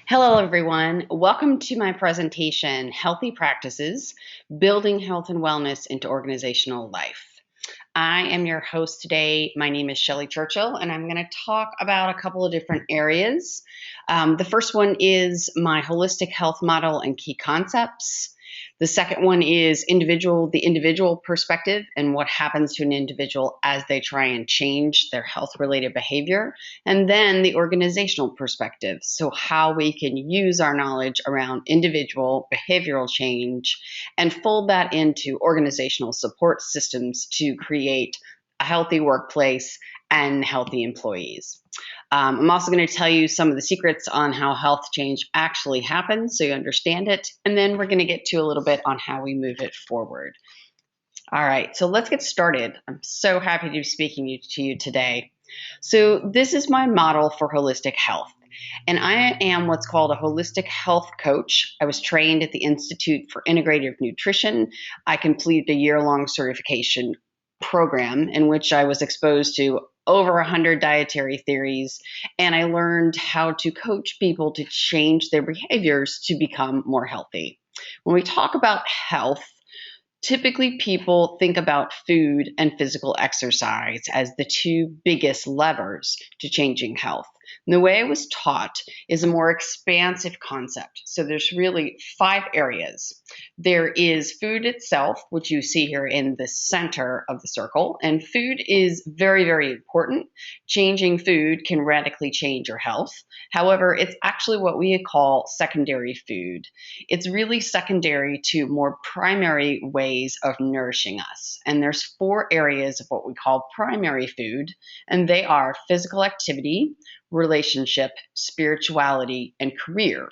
Hello, everyone. Welcome to my presentation, Healthy Practices, Building Health and Wellness into Organizational Life. I am your host today. My name is Shelley Churchill, and I'm going to talk about a couple of different areas. The first one is my holistic health model and key concepts. The second one is the individual perspective and what happens to an individual as they try and change their health-related behavior. And then the organizational perspective, so how we can use our knowledge around individual behavioral change and fold that into organizational support systems to create a healthy workplace and healthy employees. I'm also going to tell you some of the secrets on how health change actually happens so you understand it. And then we're going to get to a little bit on how we move it forward. All right, so let's get started. I'm so happy to be speaking to you today. So this is my model for holistic health. And I am what's called a holistic health coach. I was trained at the Institute for Integrative Nutrition. I completed a year-long certification program in which I was exposed to over 100 dietary theories, and I learned how to coach people to change their behaviors to become more healthy. When we talk about health, typically people think about food and physical exercise as the two biggest levers to changing health. And the way I was taught is a more expansive concept. So there's really 5 areas. There is food itself, which you see here in the center of the circle. And food is very, very important. Changing food can radically change your health. However, it's actually what we call secondary food. It's really secondary to more primary ways of nourishing us. And there's 4 areas of what we call primary food, and they are physical activity, relationship, spirituality, and career.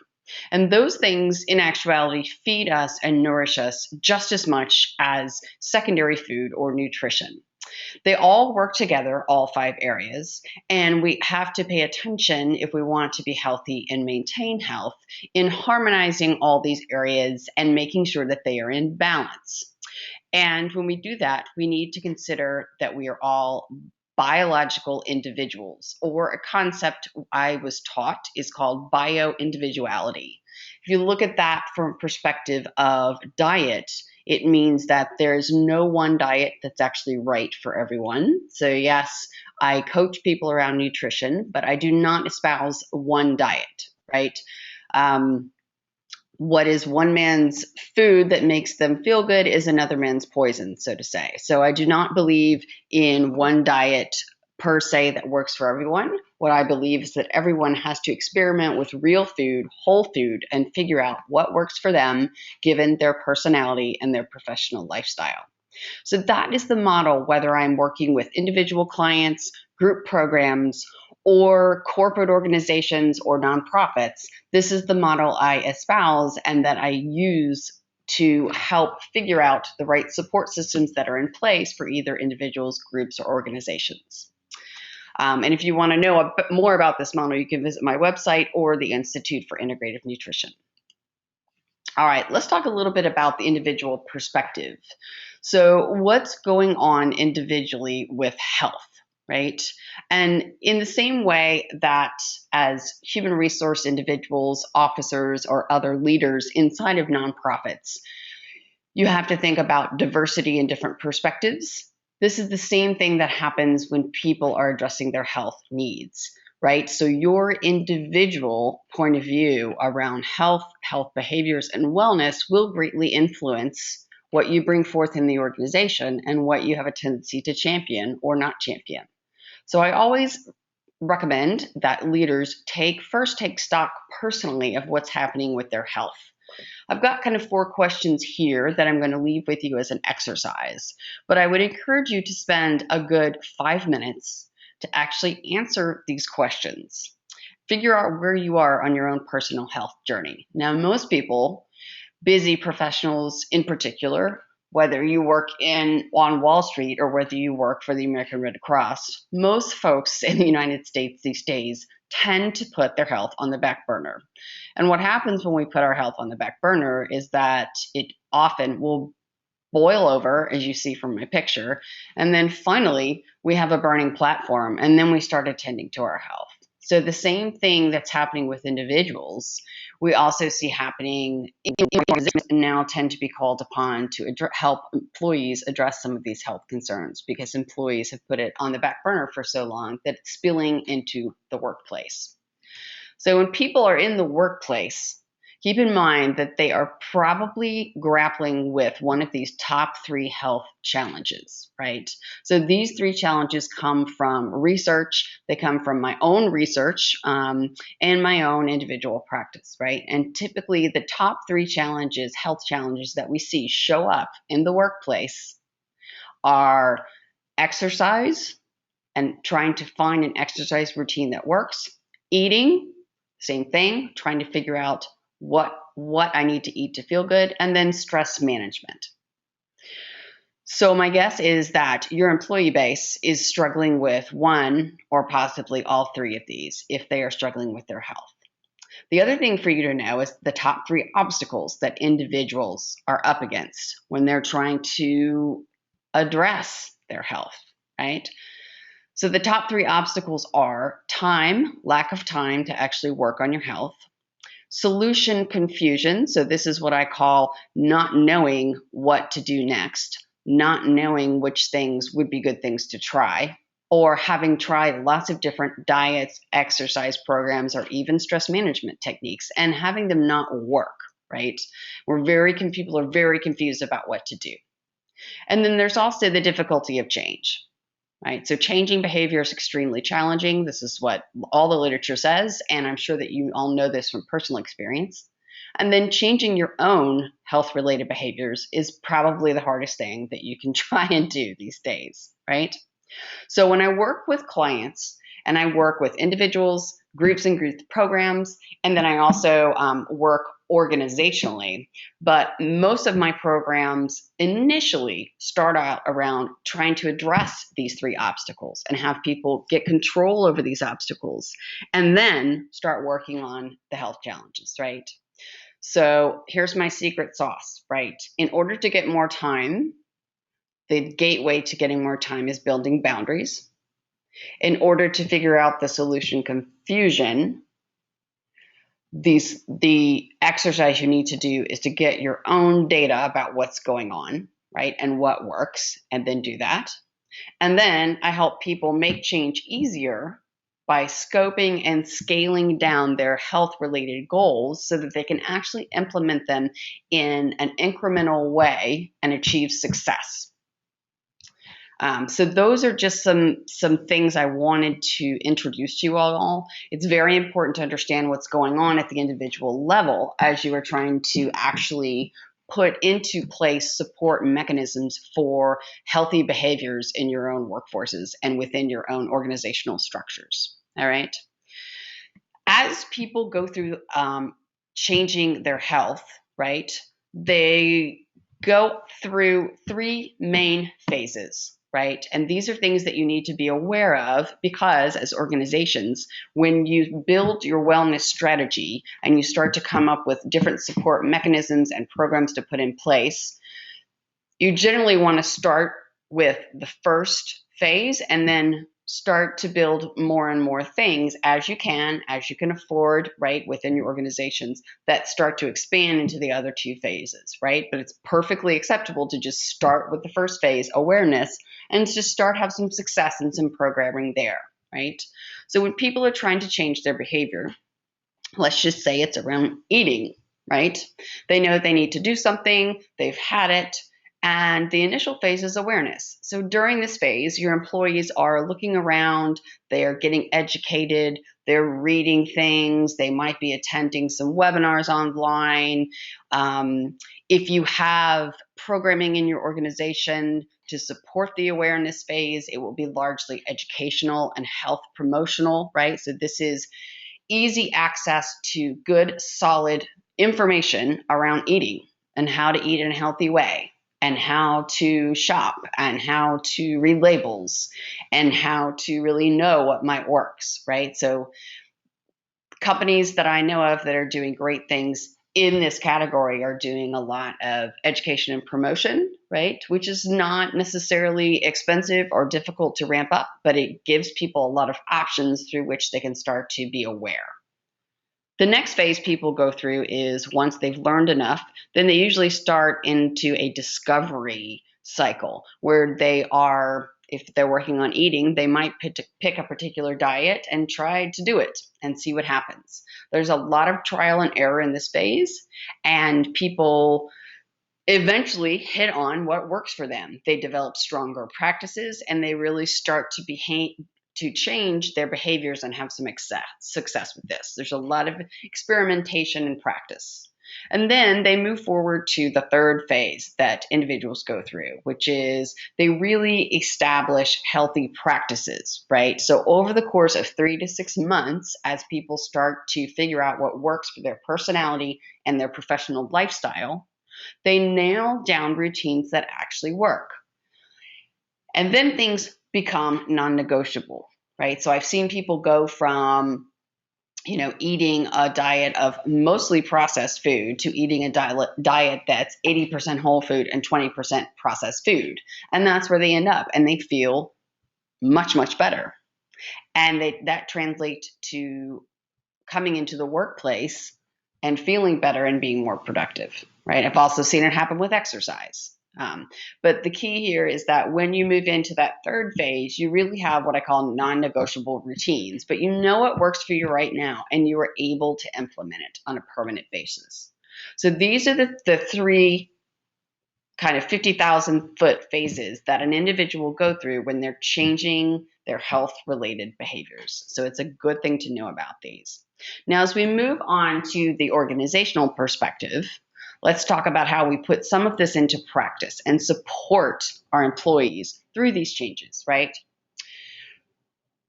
And those things in actuality feed us and nourish us just as much as secondary food or nutrition. They all work together, all 5 areas, and we have to pay attention if we want to be healthy and maintain health in harmonizing all these areas and making sure that they are in balance. And when we do that, we need to consider that we are all biological individuals, or a concept I was taught is called bioindividuality. If you look at that from a perspective of diet, it means that there's no one diet that's actually right for everyone. So yes, I coach people around nutrition, but I do not espouse one diet, right? What is one man's food that makes them feel good is another man's poison, so to say. So I do not believe in one diet per se that works for everyone. What I believe is that everyone has to experiment with real food, whole food, and figure out what works for them given their personality and their professional lifestyle. So that is the model, whether I'm working with individual clients, group programs, or corporate organizations or nonprofits. This is the model I espouse and that I use to help figure out the right support systems that are in place for either individuals, groups, or organizations. And if you want to know a bit more about this model, you can visit my website or the Institute for Integrative Nutrition. All right, let's talk a little bit about the individual perspective. So what's going on individually with health, right? And in the same way that as human resource individuals, officers, or other leaders inside of nonprofits, you have to think about diversity and different perspectives. This is the same thing that happens when people are addressing their health needs, right? So your individual point of view around health, health behaviors, and wellness will greatly influence what you bring forth in the organization and what you have a tendency to champion or not champion. So I always recommend that leaders first take stock personally of what's happening with their health. I've got kind of 4 questions here that I'm going to leave with you as an exercise, but I would encourage you to spend a good 5 minutes to actually answer these questions. Figure out where you are on your own personal health journey. Now, most people, busy professionals in particular, whether you work on Wall Street or whether you work for the American Red Cross, most folks in the United States these days tend to put their health on the back burner. And what happens when we put our health on the back burner is that it often will boil over, as you see from my picture, and then finally we have a burning platform, and then we start attending to our health. So the same thing that's happening with individuals, we also see happening in organizations, and now tend to be called upon to help employees address some of these health concerns, because employees have put it on the back burner for so long that it's spilling into the workplace. So when people are in the workplace, keep in mind that they are probably grappling with one of these top 3 health challenges, right? So these 3 challenges come from research, they come from my own research, and my own individual practice, right? And typically the top 3 challenges, health challenges that we see show up in the workplace are exercise and trying to find an exercise routine that works, eating, same thing, trying to figure out what I need to eat to feel good, and then stress management. So my guess is that your employee base is struggling with one or possibly all 3 of these if they are struggling with their health. The other thing for you to know is the top 3 obstacles that individuals are up against when they're trying to address their health, right? So the top 3 obstacles are time, lack of time to actually work on your health; solution confusion, so this is what I call not knowing what to do next, not knowing which things would be good things to try, or having tried lots of different diets, exercise programs, or even stress management techniques and having them not work, right? People are very confused about what to do. And then there's also the difficulty of change. Right? So changing behavior is extremely challenging. This is what all the literature says, and I'm sure that you all know this from personal experience. And then changing your own health-related behaviors is probably the hardest thing that you can try and do these days, right? So when I work with clients, and I work with individuals, groups and group programs, and then I also work organizationally. But most of my programs initially start out around trying to address these 3 obstacles and have people get control over these obstacles, and then start working on the health challenges, right? So here's my secret sauce, right? In order to get more time, the gateway to getting more time is building boundaries. In order to figure out the solution confusion, the exercise you need to do is to get your own data about what's going on, right, and what works, and then do that. And then I help people make change easier by scoping and scaling down their health-related goals so that they can actually implement them in an incremental way and achieve success. So those are just some things I wanted to introduce to you all. It's very important to understand what's going on at the individual level as you are trying to actually put into place support mechanisms for healthy behaviors in your own workforces and within your own organizational structures. All right. As people go through changing their health, right, they go through 3 main phases. Right? And these are things that you need to be aware of, because as organizations, when you build your wellness strategy and you start to come up with different support mechanisms and programs to put in place, you generally want to start with the first phase and then start to build more and more things as you can afford, right, within your organizations that start to expand into the other 2 phases, right? But it's perfectly acceptable to just start with the first phase, awareness, and just start have some success and some programming there, right? So when people are trying to change their behavior, let's just say it's around eating, right? They know they need to do something, they've had it, and the initial phase is awareness. So during this phase, your employees are looking around, they are getting educated, they're reading things, they might be attending some webinars online. If you have programming in your organization to support the awareness phase, it will be largely educational and health promotional, right? So this is easy access to good, solid information around eating and how to eat in a healthy way, and how to shop, and how to read labels, and how to really know what might works, right? So companies that I know of that are doing great things in this category are doing a lot of education and promotion, right? Which is not necessarily expensive or difficult to ramp up, but it gives people a lot of options through which they can start to be aware. The next phase people go through is once they've learned enough, then they usually start into a discovery cycle where they are, if they're working on eating, they might pick a particular diet and try to do it and see what happens. There's a lot of trial and error in this phase, and people eventually hit on what works for them. They develop stronger practices and they really start to change their behaviors and have some success with this. There's a lot of experimentation and practice. And then they move forward to the third phase that individuals go through, which is they really establish healthy practices, right? So over the course of 3 to 6 months, as people start to figure out what works for their personality and their professional lifestyle, they nail down routines that actually work. And then things become non-negotiable, right? So I've seen people go from, eating a diet of mostly processed food to eating a diet that's 80% whole food and 20% processed food. And that's where they end up. And they feel much, much better. And that translates to coming into the workplace and feeling better and being more productive, right? I've also seen it happen with exercise. But the key here is that when you move into that third phase, you really have what I call non-negotiable routines, but you know what works for you right now, and you are able to implement it on a permanent basis. So these are the three kind of 50,000-foot phases that an individual will go through when they're changing their health-related behaviors. So it's a good thing to know about these. Now, as we move on to the organizational perspective, let's talk about how we put some of this into practice and support our employees through these changes, right?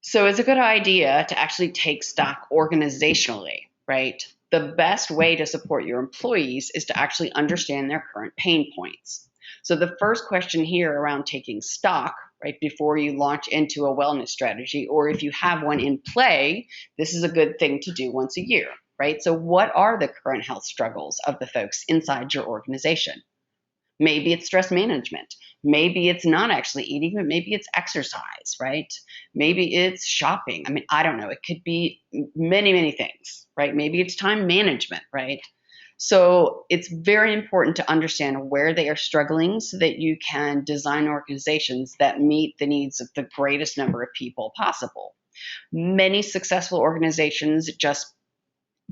So it's a good idea to actually take stock organizationally, right? The best way to support your employees is to actually understand their current pain points. So the first question here around taking stock, right, before you launch into a wellness strategy, or if you have one in play, this is a good thing to do once a year, right? So what are the current health struggles of the folks inside your organization? Maybe it's stress management. Maybe it's not actually eating, but maybe it's exercise, right? Maybe it's shopping. I mean, I don't know. It could be many, many things, right? Maybe it's time management, right? So it's very important to understand where they are struggling so that you can design organizations that meet the needs of the greatest number of people possible. Many successful organizations just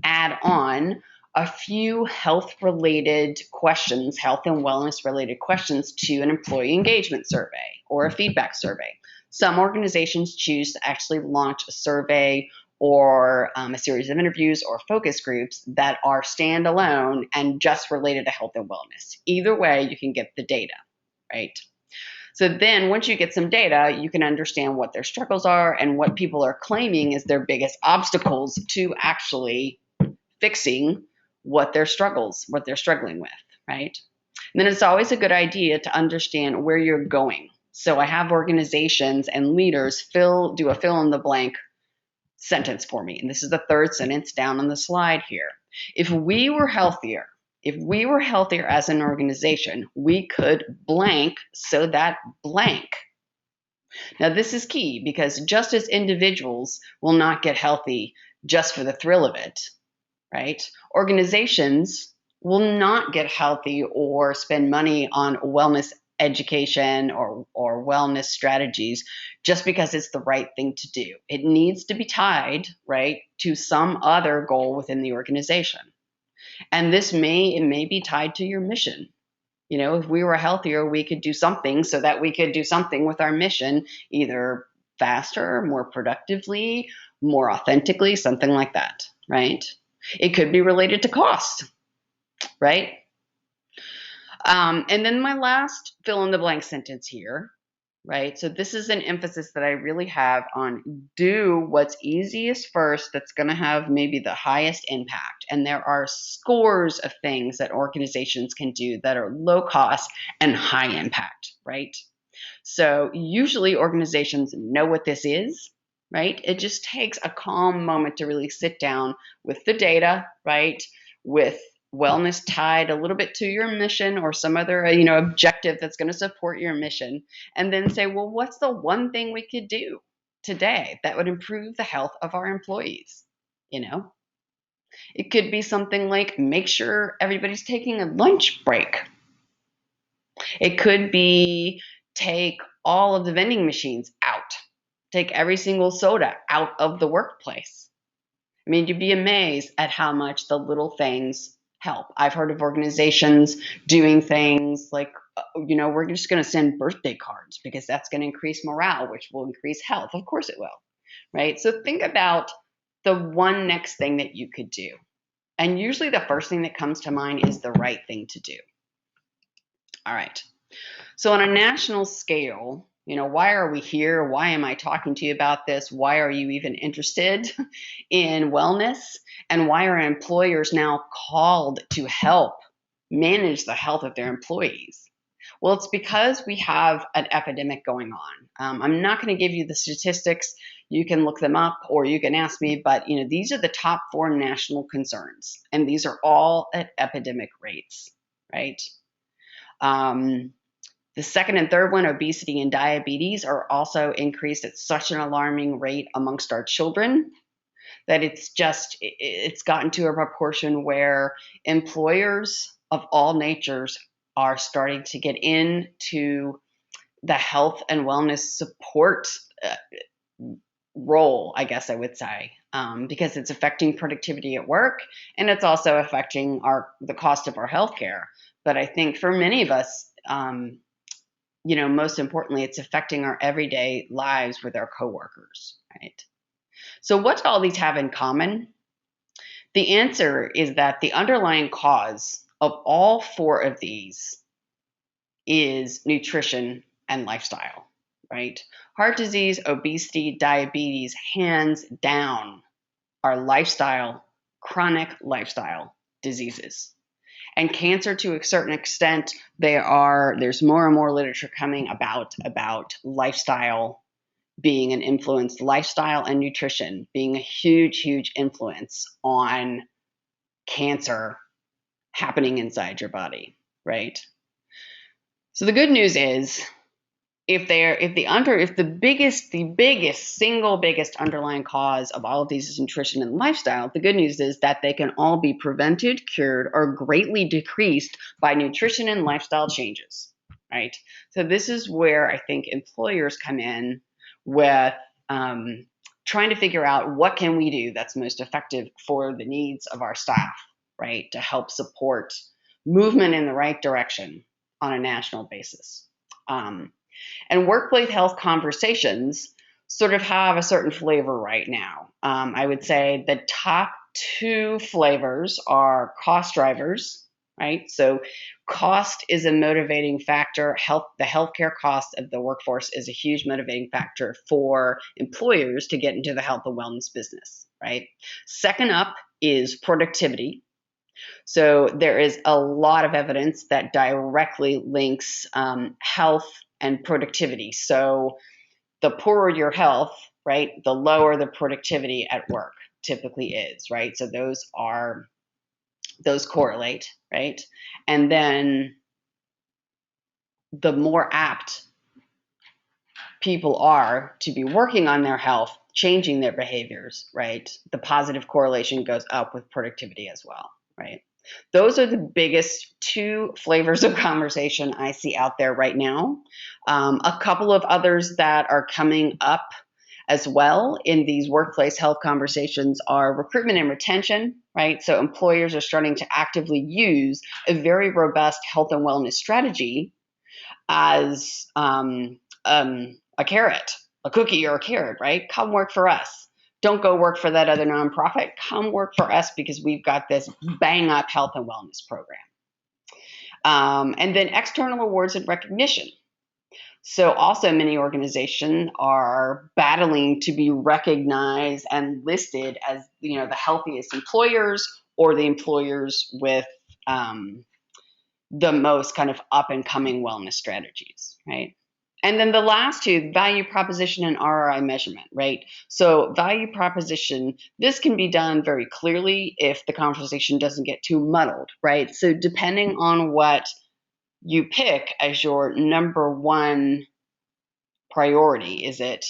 add on a few health-related questions, health and wellness-related questions to an employee engagement survey or a feedback survey. Some organizations choose to actually launch a survey or a series of interviews or focus groups that are standalone and just related to health and wellness. Either way, you can get the data, right? So then once you get some data, you can understand what their struggles are and what people are claiming is their biggest obstacles to actually fixing what they're struggling with, right? And then it's always a good idea to understand where you're going. So I have organizations and leaders do a fill in the blank sentence for me. And this is the third sentence down on the slide here. If we were healthier as an organization, we could blank so that blank. Now, this is key because just as individuals will not get healthy just for the thrill of it, right? Organizations will not get healthy or spend money on wellness education or wellness strategies just because it's the right thing to do. It needs to be tied, right, to some other goal within the organization. And it may be tied to your mission. If we were healthier, we could do something so that we could do something with our mission, either faster, more productively, more authentically, something like that, right? It could be related to cost, right? And then my last fill in the blank sentence here, right? So this is an emphasis that I really have on do what's easiest first that's going to have maybe the highest impact. And there are scores of things that organizations can do that are low cost and high impact, right? So usually organizations know what this is, right? It just takes a calm moment to really sit down with the data, right? With wellness tied a little bit to your mission or some other, objective that's going to support your mission. And then say, well, what's the one thing we could do today that would improve the health of our employees? It could be something like make sure everybody's taking a lunch break. It could be take all of the vending machines out, take every single soda out of the workplace. I mean, you'd be amazed at how much the little things help. I've heard of organizations doing things like, we're just going to send birthday cards because that's going to increase morale, which will increase health. Of course it will, right? So think about the one next thing that you could do. And usually the first thing that comes to mind is the right thing to do. All right. So on a national scale, why are we here? Why am I talking to you about this? Why are you even interested in wellness? And why are employers now called to help manage the health of their employees? Well, it's because we have an epidemic going on. I'm not going to give you the statistics. You can look them up or you can ask me, but these are the top 4 national concerns, and these are all at epidemic rates, right? The second and third one, obesity and diabetes, are also increased at such an alarming rate amongst our children that it's gotten to a proportion where employers of all natures are starting to get into the health and wellness support role, I guess I would say, because it's affecting productivity at work, and it's also affecting the cost of our healthcare. But I think for many of us, most importantly, it's affecting our everyday lives with our coworkers, right? So what do all these have in common? The answer is that the underlying cause of all 4 of these is nutrition and lifestyle, right? Heart disease, obesity, diabetes, hands down, are chronic lifestyle diseases. And cancer, to a certain extent, there's more and more literature coming about lifestyle being an influence, lifestyle and nutrition being a huge, huge influence on cancer happening inside your body, right? So the good news is, if the single biggest underlying cause of all of these is nutrition and lifestyle, the good news is that they can all be prevented, cured, or greatly decreased by nutrition and lifestyle changes, right? So this is where I think employers come in with trying to figure out what can we do that's most effective for the needs of our staff, right? To help support movement in the right direction on a national basis. And workplace health conversations sort of have a certain flavor right now. I would say the top 2 flavors are cost drivers, right? So cost is a motivating factor. The healthcare cost of the workforce is a huge motivating factor for employers to get into the health and wellness business, right? Second up is productivity. So there is a lot of evidence that directly links health and productivity. So the poorer your health, right, the lower the productivity at work typically is, right? So those correlate, right? And then the more apt people are to be working on their health, changing their behaviors, right, the positive correlation goes up with productivity as well, right? Those are the biggest 2 flavors of conversation I see out there right now. A couple of others that are coming up as well in these workplace health conversations are recruitment and retention, right? So employers are starting to actively use a very robust health and wellness strategy as a carrot, a cookie or a carrot, right? Come work for us. Don't go work for that other nonprofit. Come work for us because we've got this bang up health and wellness program. And then external awards and recognition. So also many organizations are battling to be recognized and listed as, the healthiest employers or the employers with the most kind of up and coming wellness strategies, right? And then the last two, value proposition and ROI measurement, right? So value proposition, this can be done very clearly if the conversation doesn't get too muddled, right? So depending on what you pick as your number one priority, is it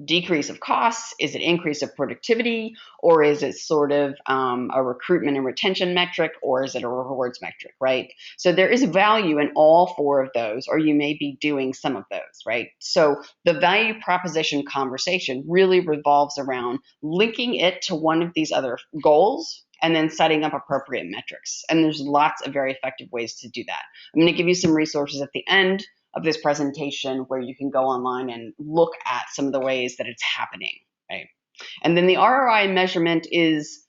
decrease of costs? Is it increase of productivity? Or is it sort of a recruitment and retention metric? Or is it a rewards metric, right? So there is value in all four of those, or you may be doing some of those, right? So the value proposition conversation really revolves around linking it to one of these other goals and then setting up appropriate metrics. And there's lots of very effective ways to do that. I'm going to give you some resources at the end of this presentation where you can go online and look at some of the ways that it's happening, right? And then the ROI measurement is,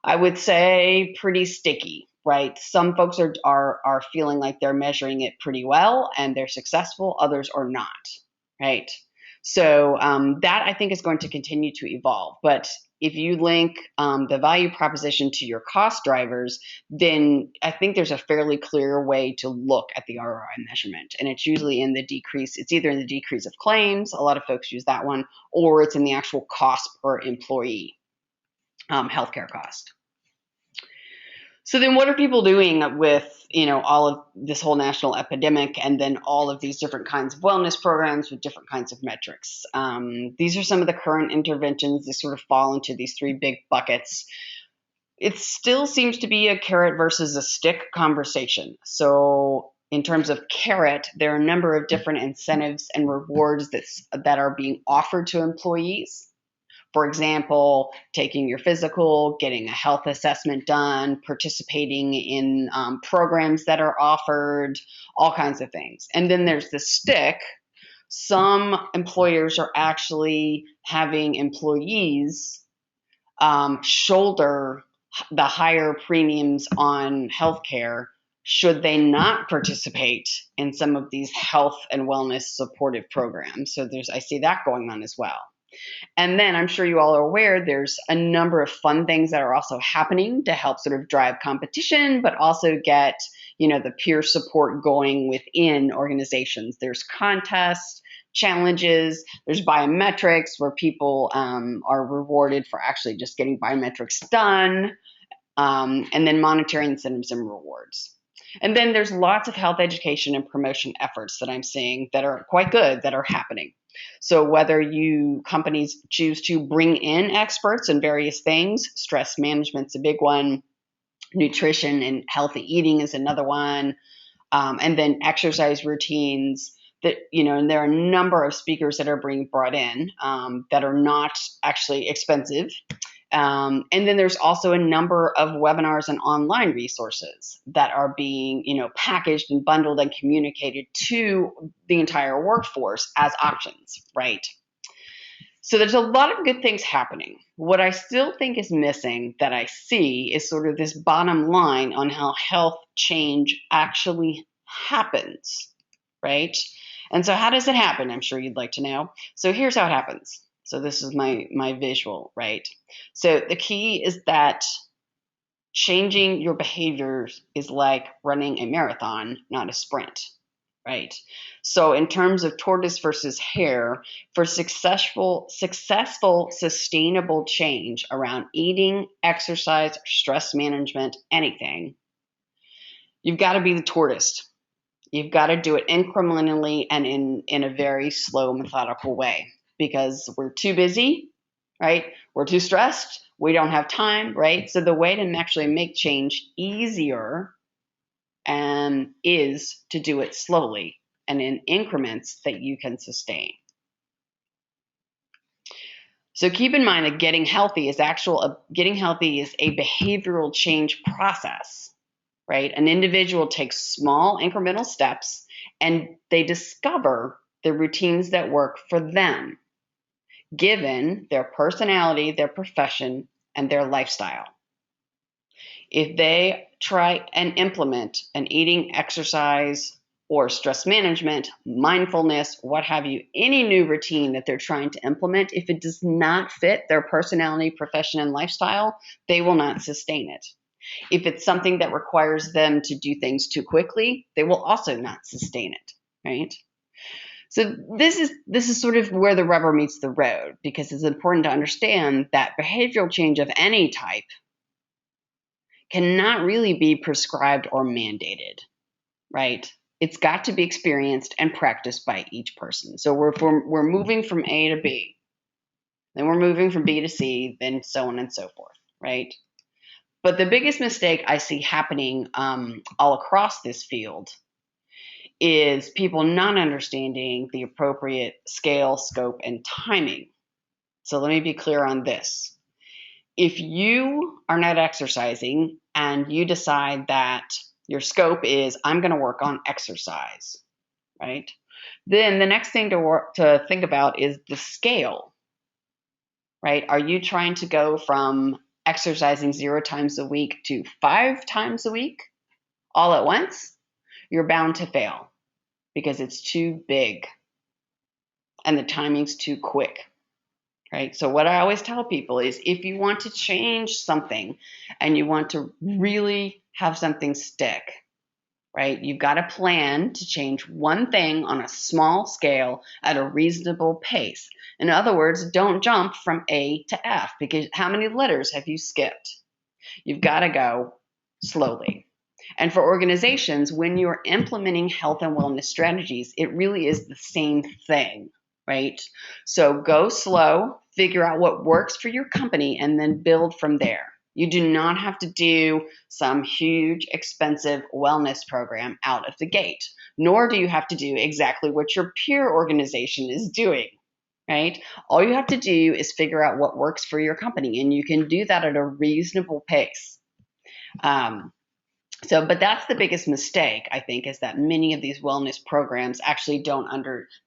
I would say, pretty sticky, right? Some folks are feeling like they're measuring it pretty well and they're successful, others are not, right? So that I think is going to continue to evolve. But if you link the value proposition to your cost drivers, then I think there's a fairly clear way to look at the ROI measurement. And it's usually in the decrease, it's either in the decrease of claims, a lot of folks use that one, or it's in the actual cost per employee, healthcare cost. So then what are people doing with, all of this whole national epidemic and then all of these different kinds of wellness programs with different kinds of metrics? These are some of the current interventions that sort of fall into these three big buckets. It still seems to be a carrot versus a stick conversation. So in terms of carrot, there are a number of different incentives and rewards that are being offered to employees. For example, taking your physical, getting a health assessment done, participating in programs that are offered, all kinds of things. And then there's the stick. Some employers are actually having employees shoulder the higher premiums on healthcare should they not participate in some of these health and wellness supportive programs. So I see that going on as well. And then I'm sure you all are aware there's a number of fun things that are also happening to help sort of drive competition, but also get, the peer support going within organizations. There's contests, challenges, there's biometrics where people are rewarded for actually just getting biometrics done, and then monetary incentives and rewards. And then there's lots of health education and promotion efforts that I'm seeing that are quite good that are happening. So whether companies choose to bring in experts in various things, stress management's a big one, nutrition and healthy eating is another one, and then exercise routines that, and there are a number of speakers that are being brought in that are not actually expensive. And then there's also a number of webinars and online resources that are being, packaged and bundled and communicated to the entire workforce as options, right? So there's a lot of good things happening. What I still think is missing that I see is sort of this bottom line on how health change actually happens, right? And so how does it happen? I'm sure you'd like to know. So here's how it happens. So this is my visual, right? So the key is that changing your behaviors is like running a marathon, not a sprint, right? So in terms of tortoise versus hare, for successful, sustainable change around eating, exercise, stress management, anything, you've got to be the tortoise. You've got to do it incrementally and in a very slow, methodical way. Because we're too busy, right? We're too stressed. We don't have time, right? So the way to actually make change easier is to do it slowly and in increments that you can sustain. So keep in mind that getting healthy is a behavioral change process, right? An individual takes small incremental steps and they discover the routines that work for them, given their personality, their profession, and their lifestyle. If they try and implement an eating, exercise, or stress management, mindfulness, what have you, any new routine that they're trying to implement, if it does not fit their personality, profession, and lifestyle, they will not sustain it. If it's something that requires them to do things too quickly, they will also not sustain it, right? So this is sort of where the rubber meets the road, because it's important to understand that behavioral change of any type cannot really be prescribed or mandated, right? It's got to be experienced and practiced by each person. So we're moving from A to B, then we're moving from B to C, then so on and so forth, right? But the biggest mistake I see happening all across this field is people not understanding the appropriate scale, scope, and timing. So let me be clear on this. If you are not exercising and you decide that your scope is, I'm going to work on exercise, right? Then the next thing to think about is the scale, right? Are you trying to go from exercising 0 times a week to 5 times a week all at once? You're bound to fail because it's too big and the timing's too quick, right? So what I always tell people is, if you want to change something and you want to really have something stick, right? You've got a plan to change one thing on a small scale at a reasonable pace. In other words, don't jump from A to F, because how many letters have you skipped? You've got to go slowly. And for organizations, when you're implementing health and wellness strategies, it really is the same thing, right? So go slow, figure out what works for your company, and then build from there. You do not have to do some huge, expensive wellness program out of the gate, nor do you have to do exactly what your peer organization is doing, right? All you have to do is figure out what works for your company, and you can do that at a reasonable pace. But that's the biggest mistake, I think, is that many of these wellness programs actually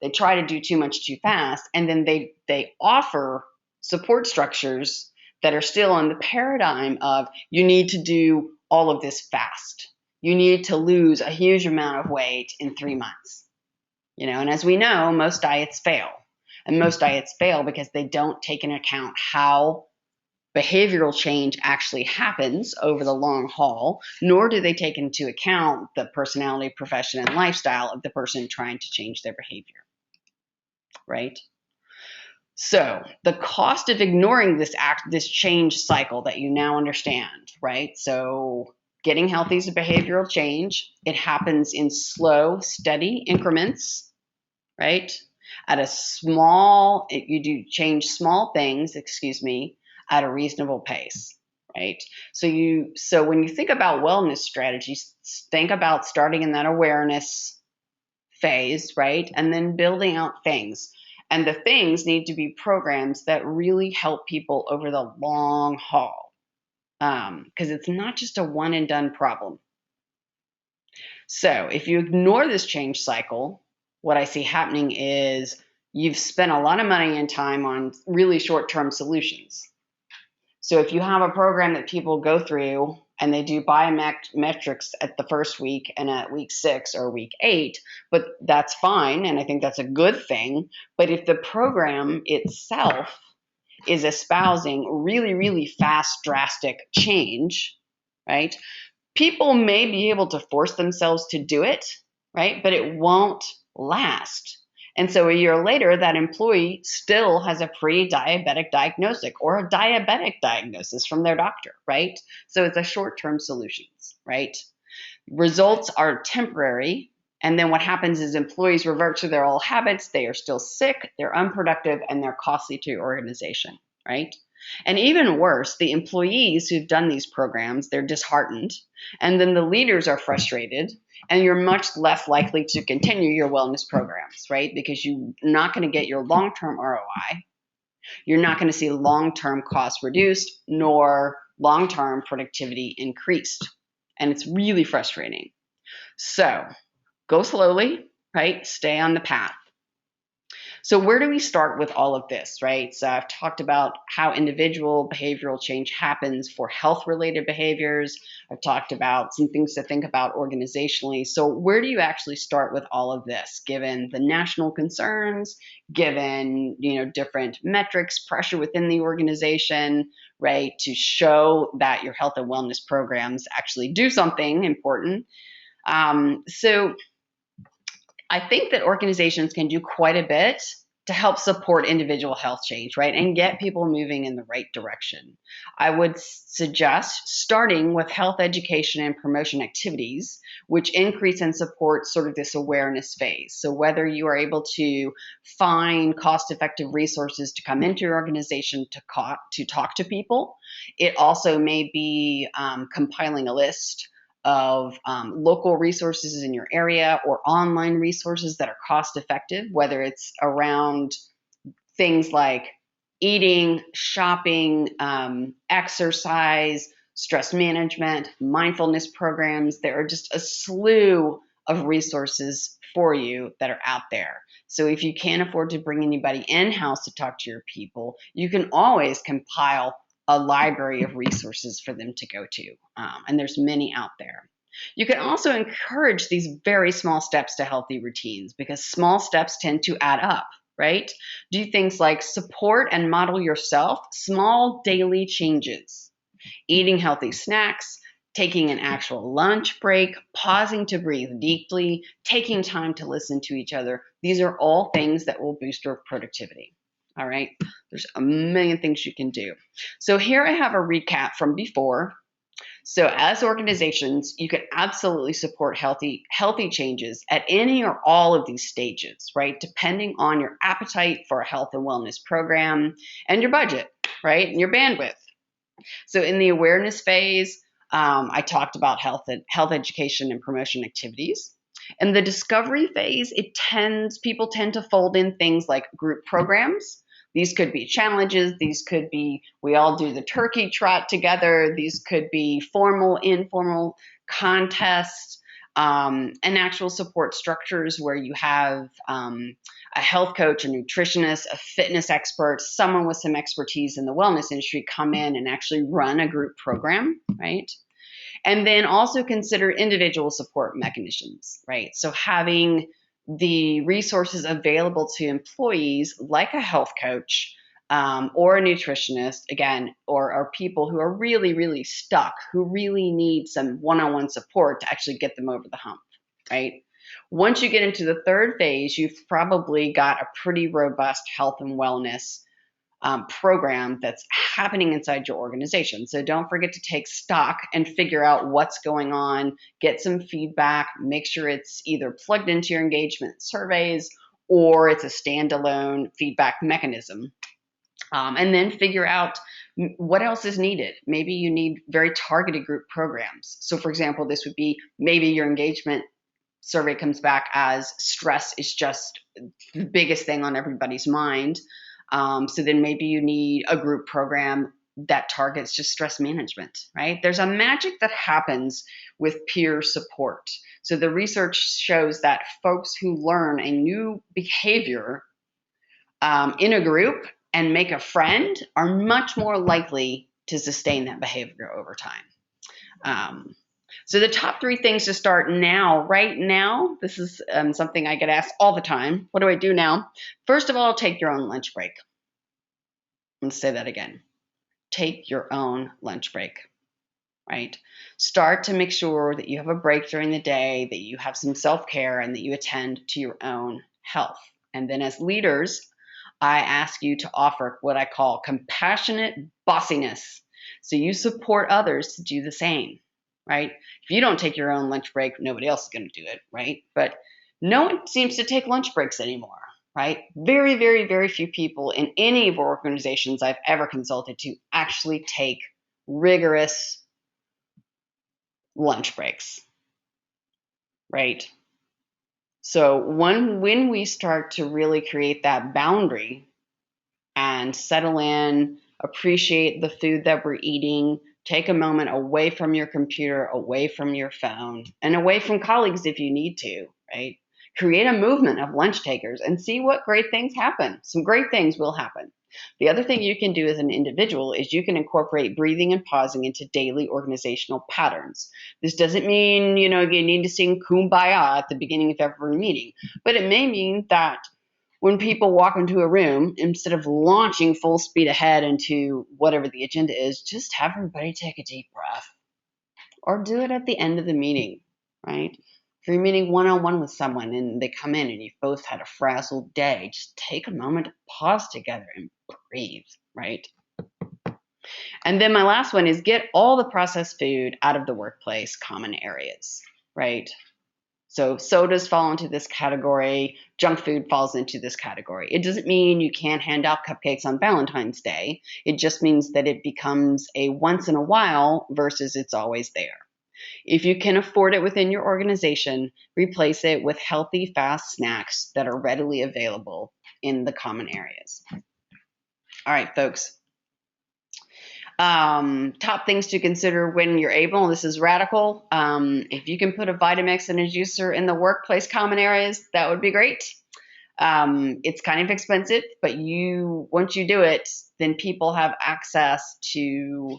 they try to do too much too fast, and then they offer support structures that are still in the paradigm of, you need to do all of this fast. You need to lose a huge amount of weight in 3 months. And as we know, most diets fail. And most diets fail because they don't take into account how behavioral change actually happens over the long haul, nor do they take into account the personality, profession, and lifestyle of the person trying to change their behavior, right? So the cost of ignoring this change cycle that you now understand, right? So getting healthy is a behavioral change. It happens in slow, steady increments, right? You do change small things, at a reasonable pace, right? So when you think about wellness strategies, think about starting in that awareness phase, right? And then building out things. And the things need to be programs that really help people over the long haul, because it's not just a one and done problem. So if you ignore this change cycle, what I see happening is you've spent a lot of money and time on really short-term solutions. So if you have a program that people go through and they do biometrics at the first week and at week 6 or week 8, but that's fine, and I think that's a good thing. But if the program itself is espousing really, really fast, drastic change, right? People may be able to force themselves to do it, right? But it won't last. And so a year later, that employee still has a pre-diabetic diagnosis or a diabetic diagnosis from their doctor, right? So it's a short-term solutions, right? Results are temporary. And then what happens is employees revert to their old habits. They are still sick, they're unproductive, and they're costly to your organization, right? And even worse, the employees who've done these programs, they're disheartened. And then the leaders are frustrated, and you're much less likely to continue your wellness programs, right? Because you're not going to get your long-term ROI. You're not going to see long-term costs reduced, nor long-term productivity increased. And it's really frustrating. So go slowly, right? Stay on the path. So where do we start with all of this, right? So I've talked about how individual behavioral change happens for health-related behaviors. I've talked about some things to think about organizationally. So where do you actually start with all of this, given the national concerns, given, different metrics, pressure within the organization, right, to show that your health and wellness programs actually do something important? So I think that organizations can do quite a bit to help support individual health change, right? And get people moving in the right direction. I would suggest starting with health education and promotion activities, which increase and support sort of this awareness phase. So whether you are able to find cost-effective resources to come into your organization to talk to people, it also may be compiling a list of local resources in your area or online resources that are cost effective, whether it's around things like eating, shopping, exercise, stress management, mindfulness programs. There are just a slew of resources for you that are out there. So if you can't afford to bring anybody in-house to talk to your people, you can always compile a library of resources for them to go to. And there's many out there. You can also encourage these very small steps to healthy routines because small steps tend to add up, right? Do things like support and model yourself small daily changes, eating healthy snacks, taking an actual lunch break, pausing to breathe deeply, taking time to listen to each other. These are all things that will boost your productivity. All right. There's a million things you can do. So here I have a recap from before. So as organizations, you can absolutely support healthy changes at any or all of these stages, right? Depending on your appetite for a health and wellness program and your budget, right? And your bandwidth. So in the awareness phase, I talked about health education and promotion activities. In the discovery phase, people tend to fold in things like group programs. These could be challenges. These could be, we all do the turkey trot together. These could be formal, informal contests, and actual support structures where you have a health coach, a nutritionist, a fitness expert, someone with some expertise in the wellness industry come in and actually run a group program, right? And then also consider individual support mechanisms, right? So having the resources available to employees like a health coach or a nutritionist, again, or people who are really, really stuck, who really need some one-on-one support to actually get them over the hump, right? Once you get into the third phase, you've probably got a pretty robust health and wellness program that's happening inside your organization. So don't forget to take stock and figure out what's going on, get some feedback, make sure it's either plugged into your engagement surveys or it's a standalone feedback mechanism. And then figure out what else is needed. Maybe you need very targeted group programs. So for example, this would be maybe your engagement survey comes back as stress is just the biggest thing on everybody's mind. So then maybe you need a group program that targets just stress management, right? There's a magic that happens with peer support. So the research shows that folks who learn a new behavior in a group and make a friend are much more likely to sustain that behavior over time. So the top 3 things to start now, right now, this is something I get asked all the time. What do I do now? First of all, take your own lunch break. Let's say that again. Take your own lunch break, right? Start to make sure that you have a break during the day, that you have some self-care, and that you attend to your own health. And then as leaders, I ask you to offer what I call compassionate bossiness. So you support others to do the same, right? If you don't take your own lunch break, nobody else is going to do it, right? But no one seems to take lunch breaks anymore, right? Very, very, very few people in any of our organizations I've ever consulted to actually take rigorous lunch breaks, right? So when we start to really create that boundary and settle in, appreciate the food that we're eating, take a moment away from your computer, away from your phone, and away from colleagues if you need to, right? Create a movement of lunch takers and see what great things happen. Some great things will happen. The other thing you can do as an individual is you can incorporate breathing and pausing into daily organizational patterns. This doesn't mean, you need to sing Kumbaya at the beginning of every meeting, but it may mean that when people walk into a room, instead of launching full speed ahead into whatever the agenda is, just have everybody take a deep breath or do it at the end of the meeting, right? If you're meeting one-on-one with someone and they come in and you've both had a frazzled day, just take a moment to pause together and breathe, right? And then my last one is get all the processed food out of the workplace common areas, right? So sodas fall into this category, junk food falls into this category. It doesn't mean you can't hand out cupcakes on Valentine's Day. It just means that it becomes a once in a while versus it's always there. If you can afford it within your organization, replace it with healthy, fast snacks that are readily available in the common areas. All right, folks. Top things to consider when you're able, this is radical. If you can put a Vitamix and a juicer in the workplace common areas, that would be great. It's kind of expensive, but once you do it, then people have access to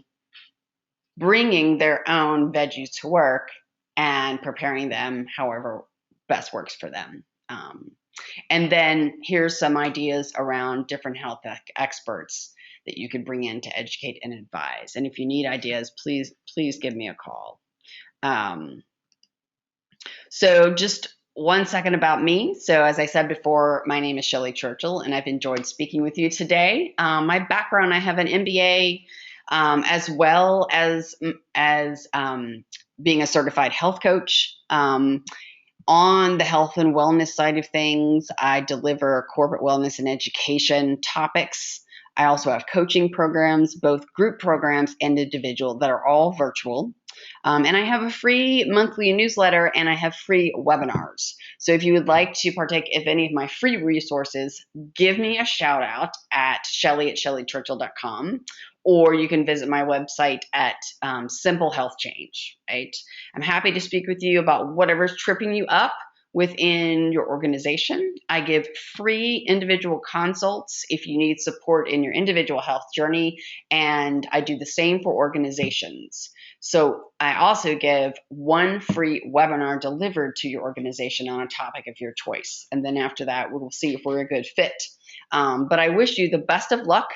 bringing their own veggies to work and preparing them however best works for them. And then here's some ideas around different health experts that you could bring in to educate and advise. And if you need ideas, please give me a call. So just 1 second about me. So as I said before, my name is Shelley Churchill, and I've enjoyed speaking with you today. My background, I have an MBA, as well as being a certified health coach. On the health and wellness side of things, I deliver corporate wellness and education topics. I also have coaching programs, both group programs and individual, that are all virtual. And I have a free monthly newsletter, and I have free webinars. So if you would like to partake of any of my free resources, give me a shout out at shelley@shelleychurchill.com, or you can visit my website at Simple Health Change, right? I'm happy to speak with you about whatever's tripping you up within your organization. I give free individual consults if you need support in your individual health journey, and I do the same for organizations. So I also give one free webinar delivered to your organization on a topic of your choice. And then after that, we'll see if we're a good fit. But I wish you the best of luck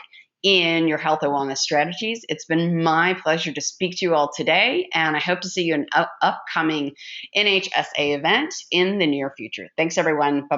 in your health and wellness strategies. It's been my pleasure to speak to you all today, and I hope to see you in an upcoming NHSA event in the near future. Thanks, everyone. Bye.